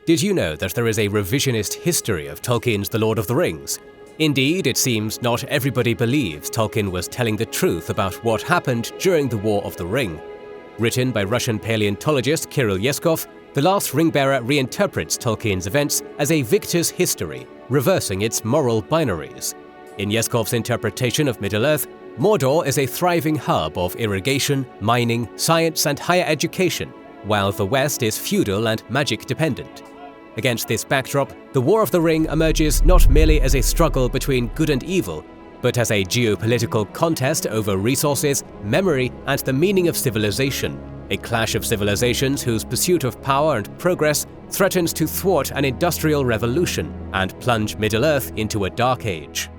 Did you know that there is a revisionist history of Tolkien's The Lord of the Rings? Indeed, it seems not everybody believes Tolkien was telling the truth about what happened during the War of the Ring. Written by Russian paleontologist Kirill Yeskov, The Last Ringbearer reinterprets Tolkien's events as a victor's history, reversing its moral binaries. In Yeskov's interpretation of Middle-earth, Mordor is a thriving hub of irrigation, mining, science, and higher education, while the West is feudal and magic-dependent. Against this backdrop, the War of the Ring emerges not merely as a struggle between good and evil, but as a geopolitical contest over resources, memory, and the meaning of civilization, a clash of civilizations whose pursuit of power and progress threatens to thwart an industrial revolution and plunge Middle-earth into a dark age.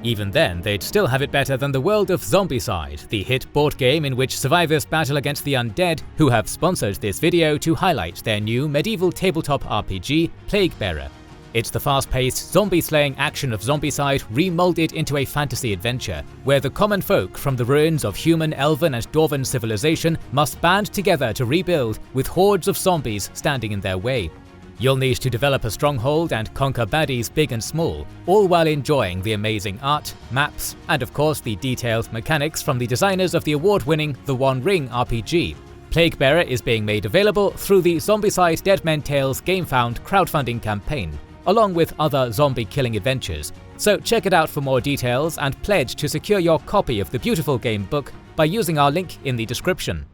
Even then, they'd still have it better than the world of Zombicide, the hit board game in which survivors battle against the undead, who have sponsored this video to highlight their new medieval tabletop RPG, Plaguebearer. It's the fast-paced, zombie-slaying action of Zombicide remolded into a fantasy adventure, where the common folk from the ruins of human, elven, and dwarven civilization must band together to rebuild, with hordes of zombies standing in their way. You'll need to develop a stronghold and conquer baddies big and small, all while enjoying the amazing art, maps, and of course the detailed mechanics from the designers of the award-winning The One Ring RPG. Plaguebearer is being made available through the Zombicide Dead Men Tales GameFound crowdfunding campaign, along with other zombie-killing adventures, so check it out for more details and pledge to secure your copy of the beautiful game book by using our link in the description.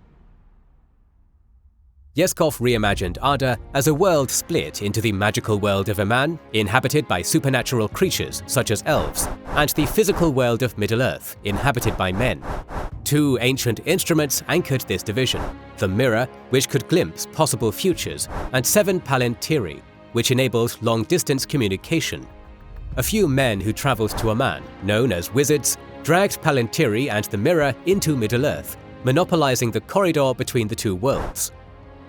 Yeskov reimagined Arda as a world split into the magical world of Aman, inhabited by supernatural creatures such as elves, and the physical world of Middle-earth, inhabited by men. Two ancient instruments anchored this division: the mirror, which could glimpse possible futures, and 7 palantiri, which enabled long-distance communication. A few men who traveled to Aman, known as wizards, dragged palantiri and the mirror into Middle-earth, monopolizing the corridor between the two worlds.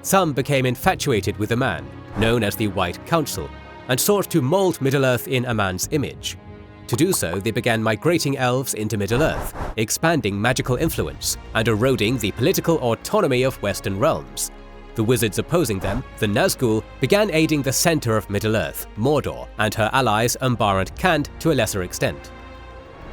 Some became infatuated with Aman, known as the White Council, and sought to mold Middle-earth in Aman's image. To do so, they began migrating elves into Middle-earth, expanding magical influence, and eroding the political autonomy of Western realms. The wizards opposing them, the Nazgul, began aiding the center of Middle-earth, Mordor, and her allies Umbar and Khand to a lesser extent.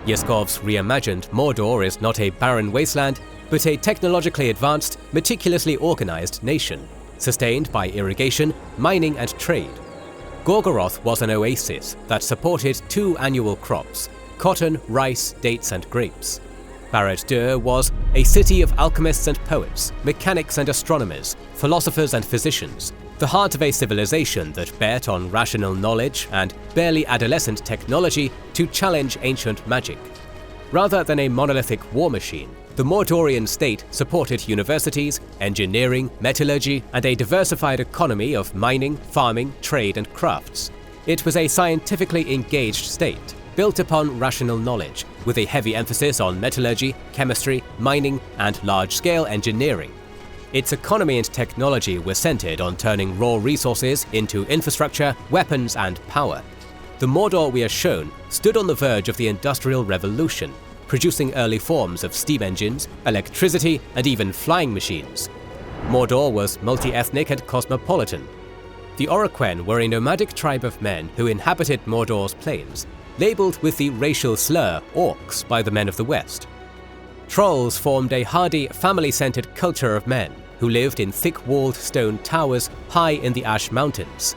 Yeskov's reimagined Mordor is not a barren wasteland, but a technologically advanced, meticulously organized nation, sustained by irrigation, mining, and trade. Gorgoroth was an oasis that supported 2 annual crops: cotton, rice, dates, and grapes. Barad-dûr was a city of alchemists and poets, mechanics and astronomers, philosophers and physicians, the heart of a civilization that bet on rational knowledge and barely adolescent technology to challenge ancient magic. Rather than a monolithic war machine, the Mordorian state supported universities, engineering, metallurgy, and a diversified economy of mining, farming, trade, and crafts. It was a scientifically engaged state, built upon rational knowledge, with a heavy emphasis on metallurgy, chemistry, mining, and large-scale engineering. Its economy and technology were centered on turning raw resources into infrastructure, weapons, and power. The Mordor we are shown stood on the verge of the Industrial Revolution, producing early forms of steam engines, electricity, and even flying machines. Mordor was multi-ethnic and cosmopolitan. The Oroqen were a nomadic tribe of men who inhabited Mordor's plains, labeled with the racial slur Orcs by the men of the West. Trolls formed a hardy, family-centered culture of men who lived in thick-walled stone towers high in the Ash Mountains.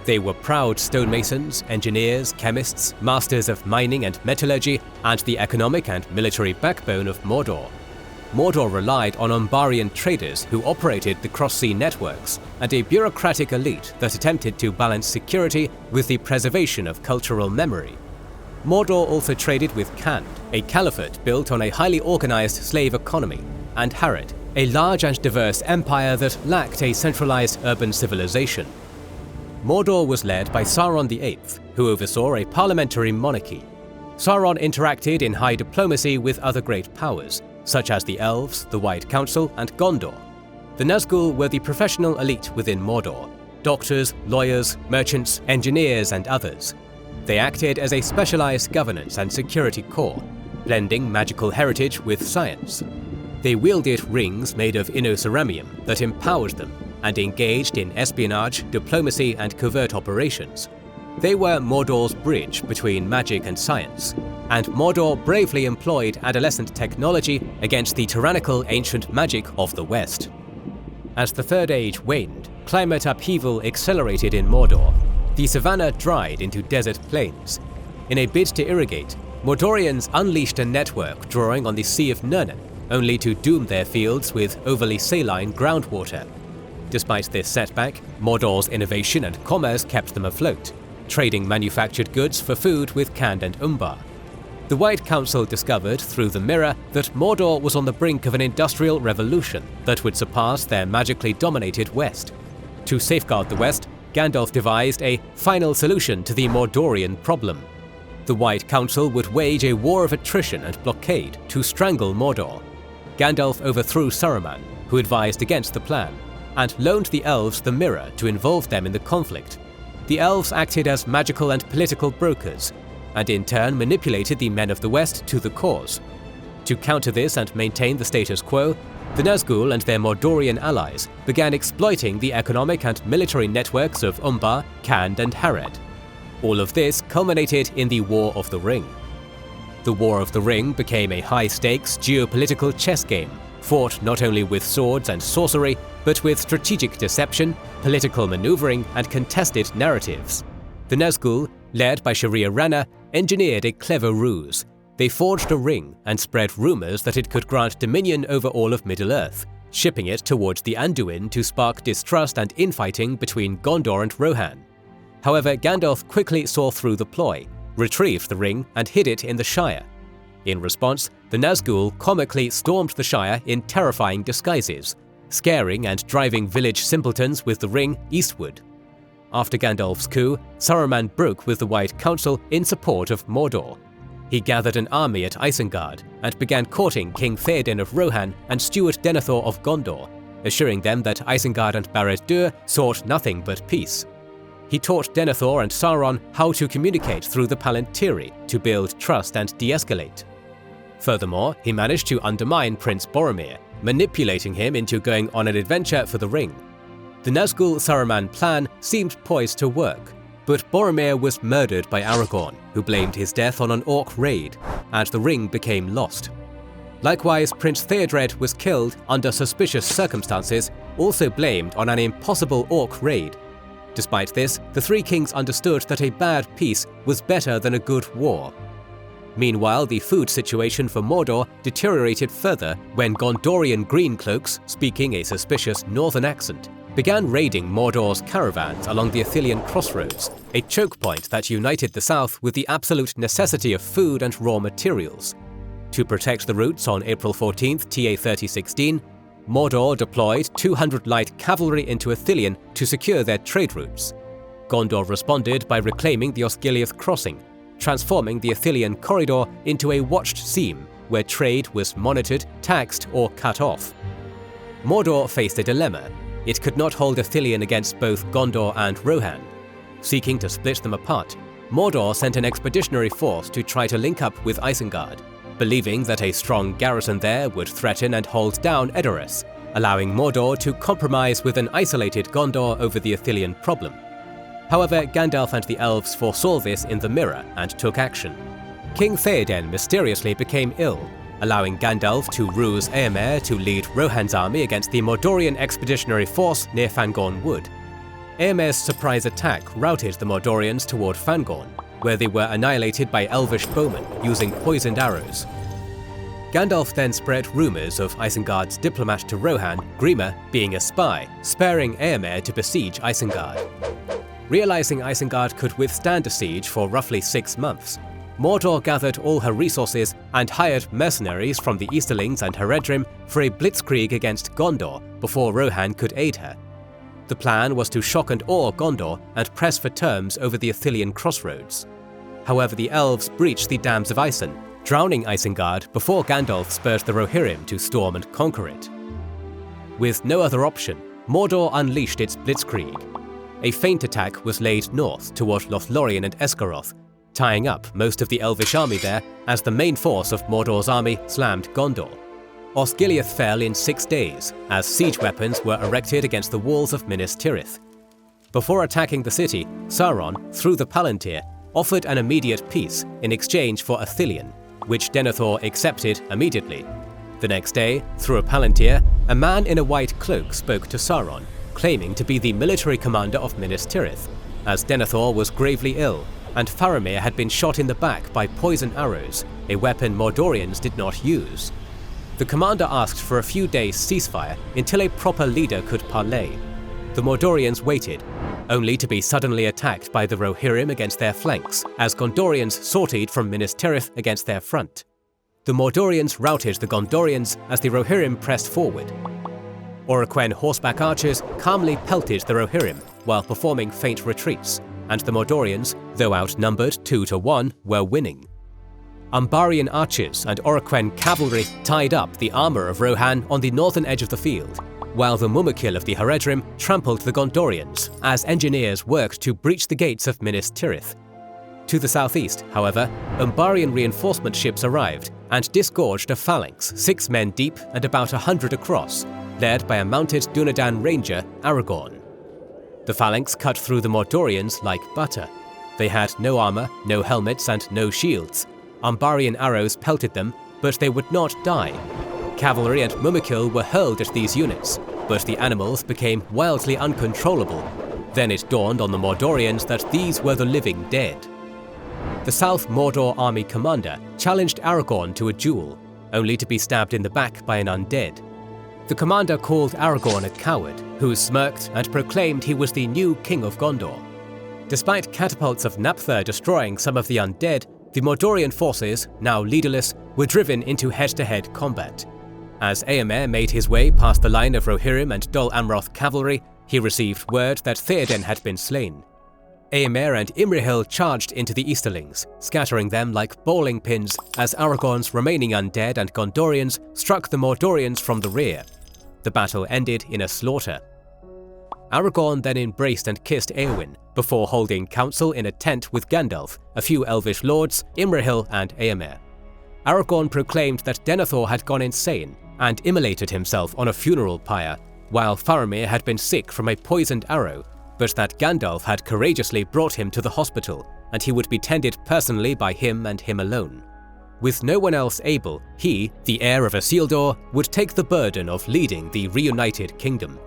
They were proud stonemasons, engineers, chemists, masters of mining and metallurgy, and the economic and military backbone of Mordor. Mordor relied on Umbarian traders who operated the cross-sea networks, and a bureaucratic elite that attempted to balance security with the preservation of cultural memory. Mordor also traded with Khand, a caliphate built on a highly organized slave economy, and Harad, a large and diverse empire that lacked a centralized urban civilization. Mordor was led by Sauron VIII, who oversaw a parliamentary monarchy. Sauron interacted in high diplomacy with other great powers, such as the Elves, the White Council, and Gondor. The Nazgul were the professional elite within Mordor: doctors, lawyers, merchants, engineers, and others. They acted as a specialized governance and security corps, blending magical heritage with science. They wielded rings made of inoceramium that empowered them, and engaged in espionage, diplomacy, and covert operations. They were Mordor's bridge between magic and science, and Mordor bravely employed adolescent technology against the tyrannical ancient magic of the West. As the Third Age waned, climate upheaval accelerated in Mordor. The savanna dried into desert plains. In a bid to irrigate, Mordorians unleashed a network drawing on the Sea of Nirnen, only to doom their fields with overly saline groundwater. Despite this setback, Mordor's innovation and commerce kept them afloat, trading manufactured goods for food with Khand and Umbar. The White Council discovered through the mirror that Mordor was on the brink of an industrial revolution that would surpass their magically dominated West. To safeguard the West, Gandalf devised a final solution to the Mordorian problem. The White Council would wage a war of attrition and blockade to strangle Mordor. Gandalf overthrew Saruman, who advised against the plan, and loaned the elves the mirror to involve them in the conflict. The elves acted as magical and political brokers, and in turn manipulated the men of the West to the cause. To counter this and maintain the status quo, the Nazgul and their Mordorian allies began exploiting the economic and military networks of Umbar, Khand, and Harad. All of this culminated in the War of the Ring. The War of the Ring became a high-stakes geopolitical chess game, fought not only with swords and sorcery, but with strategic deception, political maneuvering, and contested narratives. The Nazgul, led by Sharia Rana, engineered a clever ruse. They forged a ring and spread rumors that it could grant dominion over all of Middle-earth, shipping it towards the Anduin to spark distrust and infighting between Gondor and Rohan. However, Gandalf quickly saw through the ploy, retrieved the ring, and hid it in the Shire. In response, the Nazgul comically stormed the Shire in terrifying disguises, scaring and driving village simpletons with the ring eastward. After Gandalf's coup, Saruman broke with the White Council in support of Mordor. He gathered an army at Isengard and began courting King Theoden of Rohan and Steward Denethor of Gondor, assuring them that Isengard and Barad-dûr sought nothing but peace. He taught Denethor and Sauron how to communicate through the Palantiri to build trust and de-escalate. Furthermore, he managed to undermine Prince Boromir, manipulating him into going on an adventure for the ring. The Nazgul-Saruman plan seemed poised to work, but Boromir was murdered by Aragorn, who blamed his death on an orc raid, and the ring became lost. Likewise, Prince Theodred was killed under suspicious circumstances, also blamed on an impossible orc raid. Despite this, the three kings understood that a bad peace was better than a good war. Meanwhile, the food situation for Mordor deteriorated further when Gondorian greencloaks, speaking a suspicious northern accent, began raiding Mordor's caravans along the Ithilien crossroads, a choke point that united the south with the absolute necessity of food and raw materials. To protect the routes on April 14, TA 3016, Mordor deployed 200 light cavalry into Ithilien to secure their trade routes. Gondor responded by reclaiming the Osgiliath crossing, transforming the Ithilien corridor into a watched seam where trade was monitored, taxed, or cut off. Mordor faced a dilemma. It could not hold Ithilien against both Gondor and Rohan. Seeking to split them apart, Mordor sent an expeditionary force to try to link up with Isengard, believing that a strong garrison there would threaten and hold down Edoras, allowing Mordor to compromise with an isolated Gondor over the Ithilien problem. However, Gandalf and the elves foresaw this in the mirror and took action. King Theoden mysteriously became ill, allowing Gandalf to ruse Éomer to lead Rohan's army against the Mordorian expeditionary force near Fangorn Wood. Éomer's surprise attack routed the Mordorians toward Fangorn, where they were annihilated by elvish bowmen using poisoned arrows. Gandalf then spread rumors of Isengard's diplomat to Rohan, Grima, being a spy, sparing Éomer to besiege Isengard. Realizing Isengard could withstand a siege for roughly 6 months, Mordor gathered all her resources and hired mercenaries from the Easterlings and Haredrim for a blitzkrieg against Gondor before Rohan could aid her. The plan was to shock and awe Gondor and press for terms over the Ithilien crossroads. However, the elves breached the dams of Isen, drowning Isengard before Gandalf spurred the Rohirrim to storm and conquer it. With no other option, Mordor unleashed its blitzkrieg. A feint attack was laid north toward Lothlorien and Esgaroth, tying up most of the elvish army there as the main force of Mordor's army slammed Gondor. Osgiliath fell in 6 days, as siege weapons were erected against the walls of Minas Tirith. Before attacking the city, Sauron, through the Palantir, offered an immediate peace in exchange for Ithilien, which Denethor accepted immediately. The next day, through a Palantir, a man in a white cloak spoke to Sauron, claiming to be the military commander of Minas Tirith, as Denethor was gravely ill, and Faramir had been shot in the back by poison arrows, a weapon Mordorians did not use. The commander asked for a few days' ceasefire until a proper leader could parley. The Mordorians waited, only to be suddenly attacked by the Rohirrim against their flanks, as Gondorians sortied from Minas Tirith against their front. The Mordorians routed the Gondorians as the Rohirrim pressed forward. Oroqen horseback archers calmly pelted the Rohirrim while performing feint retreats, and the Mordorians, though outnumbered 2-1, were winning. Umbarian archers and Oroqen cavalry tied up the armor of Rohan on the northern edge of the field, while the Mumakil of the Haredrim trampled the Gondorians as engineers worked to breach the gates of Minas Tirith. To the southeast, however, Umbarian reinforcement ships arrived and disgorged a phalanx 6 men deep and about 100 across, led by a mounted Dunedain ranger, Aragorn. The phalanx cut through the Mordorians like butter. They had no armor, no helmets, and no shields. Umbarian arrows pelted them, but they would not die. Cavalry and Mumakil were hurled at these units, but the animals became wildly uncontrollable. Then it dawned on the Mordorians that these were the living dead. The South Mordor army commander challenged Aragorn to a duel, only to be stabbed in the back by an undead. The commander called Aragorn a coward, who smirked and proclaimed he was the new king of Gondor. Despite catapults of Naphtha destroying some of the undead, the Mordorian forces, now leaderless, were driven into head-to-head combat. As Éomer made his way past the line of Rohirrim and Dol Amroth cavalry, he received word that Theoden had been slain. Éomer and Imrahil charged into the Easterlings, scattering them like bowling pins as Aragorn's remaining undead and Gondorians struck the Mordorians from the rear. The battle ended in a slaughter. Aragorn then embraced and kissed Éowyn, before holding council in a tent with Gandalf, a few elvish lords, Imrahil and Éomer. Aragorn proclaimed that Denethor had gone insane and immolated himself on a funeral pyre, while Faramir had been sick from a poisoned arrow, but that Gandalf had courageously brought him to the hospital, and he would be tended personally by him and him alone. With no one else able, he, the heir of Isildur, would take the burden of leading the reunited kingdom.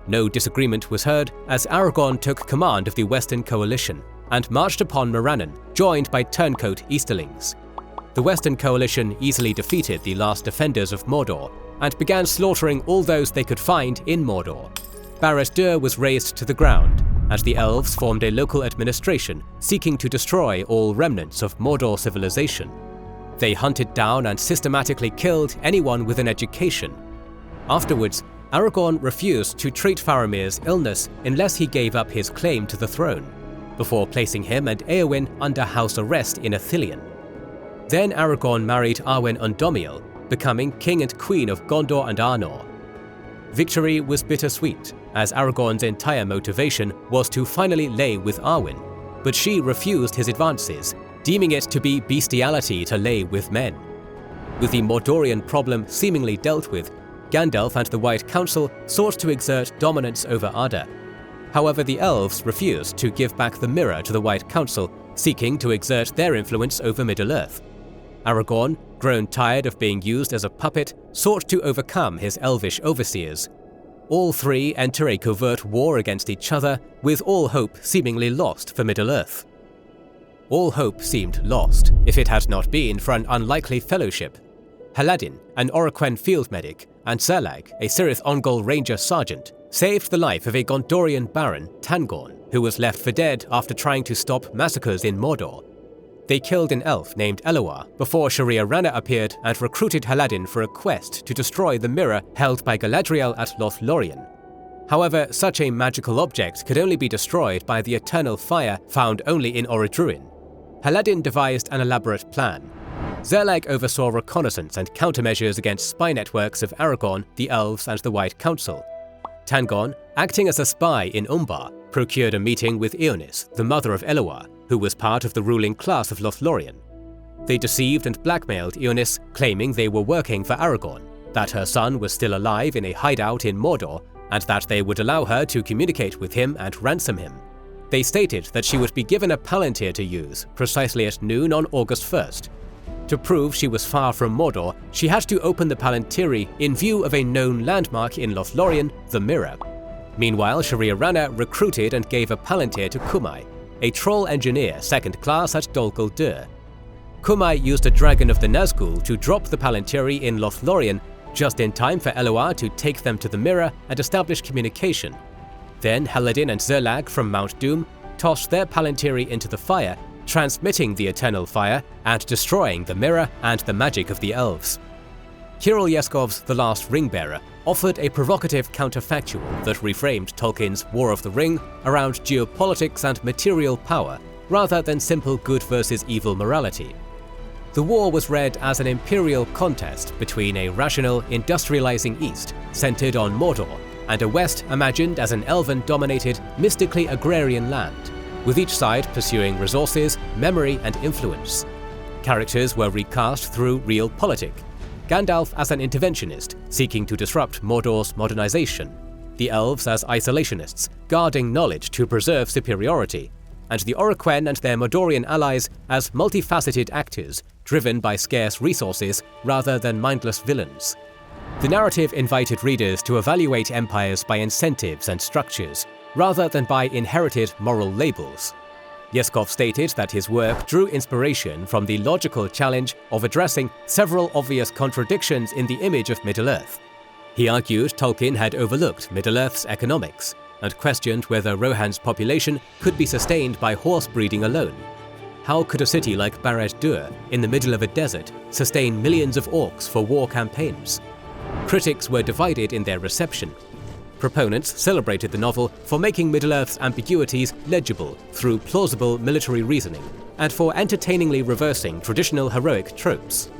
No disagreement was heard as Aragorn took command of the Western Coalition and marched upon Morannon, joined by turncoat Easterlings. The Western Coalition easily defeated the last defenders of Mordor and began slaughtering all those they could find in Mordor. Barad-dûr was razed to the ground, and the elves formed a local administration seeking to destroy all remnants of Mordor civilization. They hunted down and systematically killed anyone with an education. Afterwards, Aragorn refused to treat Faramir's illness unless he gave up his claim to the throne, before placing him and Éowyn under house arrest in Ithilien. Then Aragorn married Arwen Undomiel, becoming king and queen of Gondor and Arnor. Victory was bittersweet, as Aragorn's entire motivation was to finally lay with Arwen, but she refused his advances, deeming it to be bestiality to lay with men. With the Mordorian problem seemingly dealt with, Gandalf and the White Council sought to exert dominance over Arda. However, the elves refused to give back the mirror to the White Council, seeking to exert their influence over Middle-earth. Aragorn, grown tired of being used as a puppet, sought to overcome his elvish overseers. All three enter a covert war against each other, with all hope seemingly lost for Middle-earth. All hope seemed lost, if it had not been for an unlikely fellowship. Haladin, an Oroqen field medic, and Zerlag, a Cirith Ungol ranger sergeant, saved the life of a Gondorian baron, Tangorn, who was left for dead after trying to stop massacres in Mordor. They killed an elf named Eloar before Sharia Rana appeared and recruited Haladin for a quest to destroy the mirror held by Galadriel at Lothlorien. However, such a magical object could only be destroyed by the eternal fire found only in Orodruin. Haladin devised an elaborate plan. Zerlag oversaw reconnaissance and countermeasures against spy networks of Aragorn, the elves, and the White Council. Tangorn, acting as a spy in Umbar, procured a meeting with Eonis, the mother of Eloar, who was part of the ruling class of Lothlorien. They deceived and blackmailed Eonis, claiming they were working for Aragorn, that her son was still alive in a hideout in Mordor, and that they would allow her to communicate with him and ransom him. They stated that she would be given a palantir to use precisely at noon on August 1st. To prove she was far from Mordor, she had to open the palantiri in view of a known landmark in Lothlorien, the Mirror. Meanwhile, Shari'arana recruited and gave a palantir to Kumai, a troll engineer second class at Dol Guldur. Kumai used a dragon of the Nazgul to drop the palantiri in Lothlorien just in time for Eloar to take them to the Mirror and establish communication. Then Haladin and Zerlag from Mount Doom tossed their palantiri into the fire, transmitting the eternal fire and destroying the Mirror and the magic of the elves. Kirill Yeskov's The Last Ringbearer offered a provocative counterfactual that reframed Tolkien's War of the Ring around geopolitics and material power, rather than simple good versus evil morality. The war was read as an imperial contest between a rational, industrializing East centered on Mordor and a West imagined as an elven-dominated, mystically agrarian land, with each side pursuing resources, memory, and influence. Characters were recast through realpolitik. Gandalf as an interventionist, seeking to disrupt Mordor's modernization, the elves as isolationists, guarding knowledge to preserve superiority, and the Oroqen and their Mordorian allies as multifaceted actors, driven by scarce resources rather than mindless villains. The narrative invited readers to evaluate empires by incentives and structures, rather than by inherited moral labels. Yeskov stated that his work drew inspiration from the logical challenge of addressing several obvious contradictions in the image of Middle-earth. He argued Tolkien had overlooked Middle-earth's economics and questioned whether Rohan's population could be sustained by horse breeding alone. How could a city like Barad-dûr, in the middle of a desert, sustain millions of orcs for war campaigns? Critics were divided in their reception. Proponents celebrated the novel for making Middle-earth's ambiguities legible through plausible military reasoning, and for entertainingly reversing traditional heroic tropes.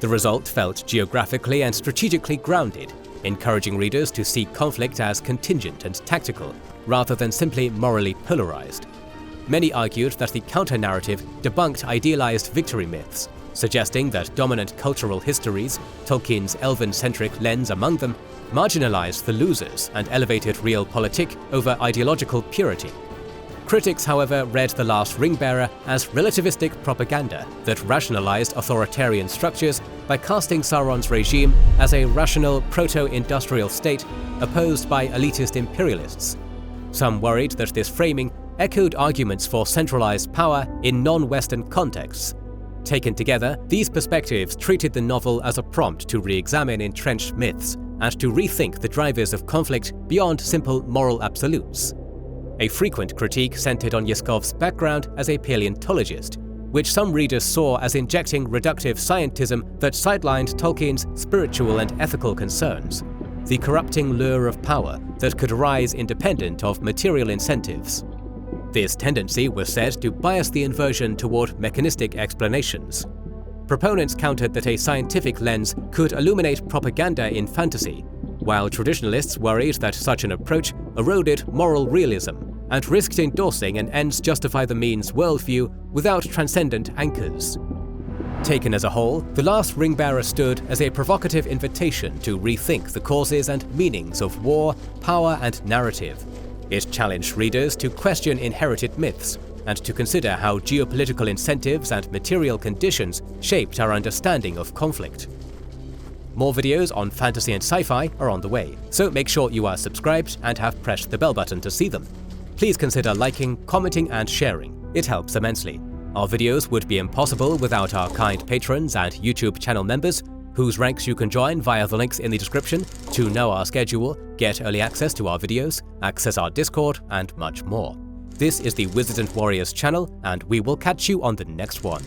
The result felt geographically and strategically grounded, encouraging readers to see conflict as contingent and tactical, rather than simply morally polarized. Many argued that the counter-narrative debunked idealized victory myths, suggesting that dominant cultural histories, Tolkien's elven-centric lens among them, marginalized the losers and elevated realpolitik over ideological purity. Critics, however, read The Last Ringbearer as relativistic propaganda that rationalized authoritarian structures by casting Sauron's regime as a rational proto-industrial state opposed by elitist imperialists. Some worried that this framing echoed arguments for centralized power in non-Western contexts. Taken together, these perspectives treated the novel as a prompt to re-examine entrenched myths and to rethink the drivers of conflict beyond simple moral absolutes. A frequent critique centered on Yeskov's background as a paleontologist, which some readers saw as injecting reductive scientism that sidelined Tolkien's spiritual and ethical concerns, the corrupting lure of power that could arise independent of material incentives. This tendency was said to bias the inversion toward mechanistic explanations. Proponents countered that a scientific lens could illuminate propaganda in fantasy, while traditionalists worried that such an approach eroded moral realism and risked endorsing an ends-justify-the-means worldview without transcendent anchors. Taken as a whole, The Last Ringbearer stood as a provocative invitation to rethink the causes and meanings of war, power, and narrative. It challenged readers to question inherited myths and to consider how geopolitical incentives and material conditions shaped our understanding of conflict. More videos on fantasy and sci-fi are on the way, so make sure you are subscribed and have pressed the bell button to see them. Please consider liking, commenting, and sharing. It helps immensely. Our videos would be impossible without our kind patrons and YouTube channel members, whose ranks you can join via the links in the description to know our schedule, get early access to our videos, access our Discord, and much more. This is the Wizards and Warriors channel, and we will catch you on the next one.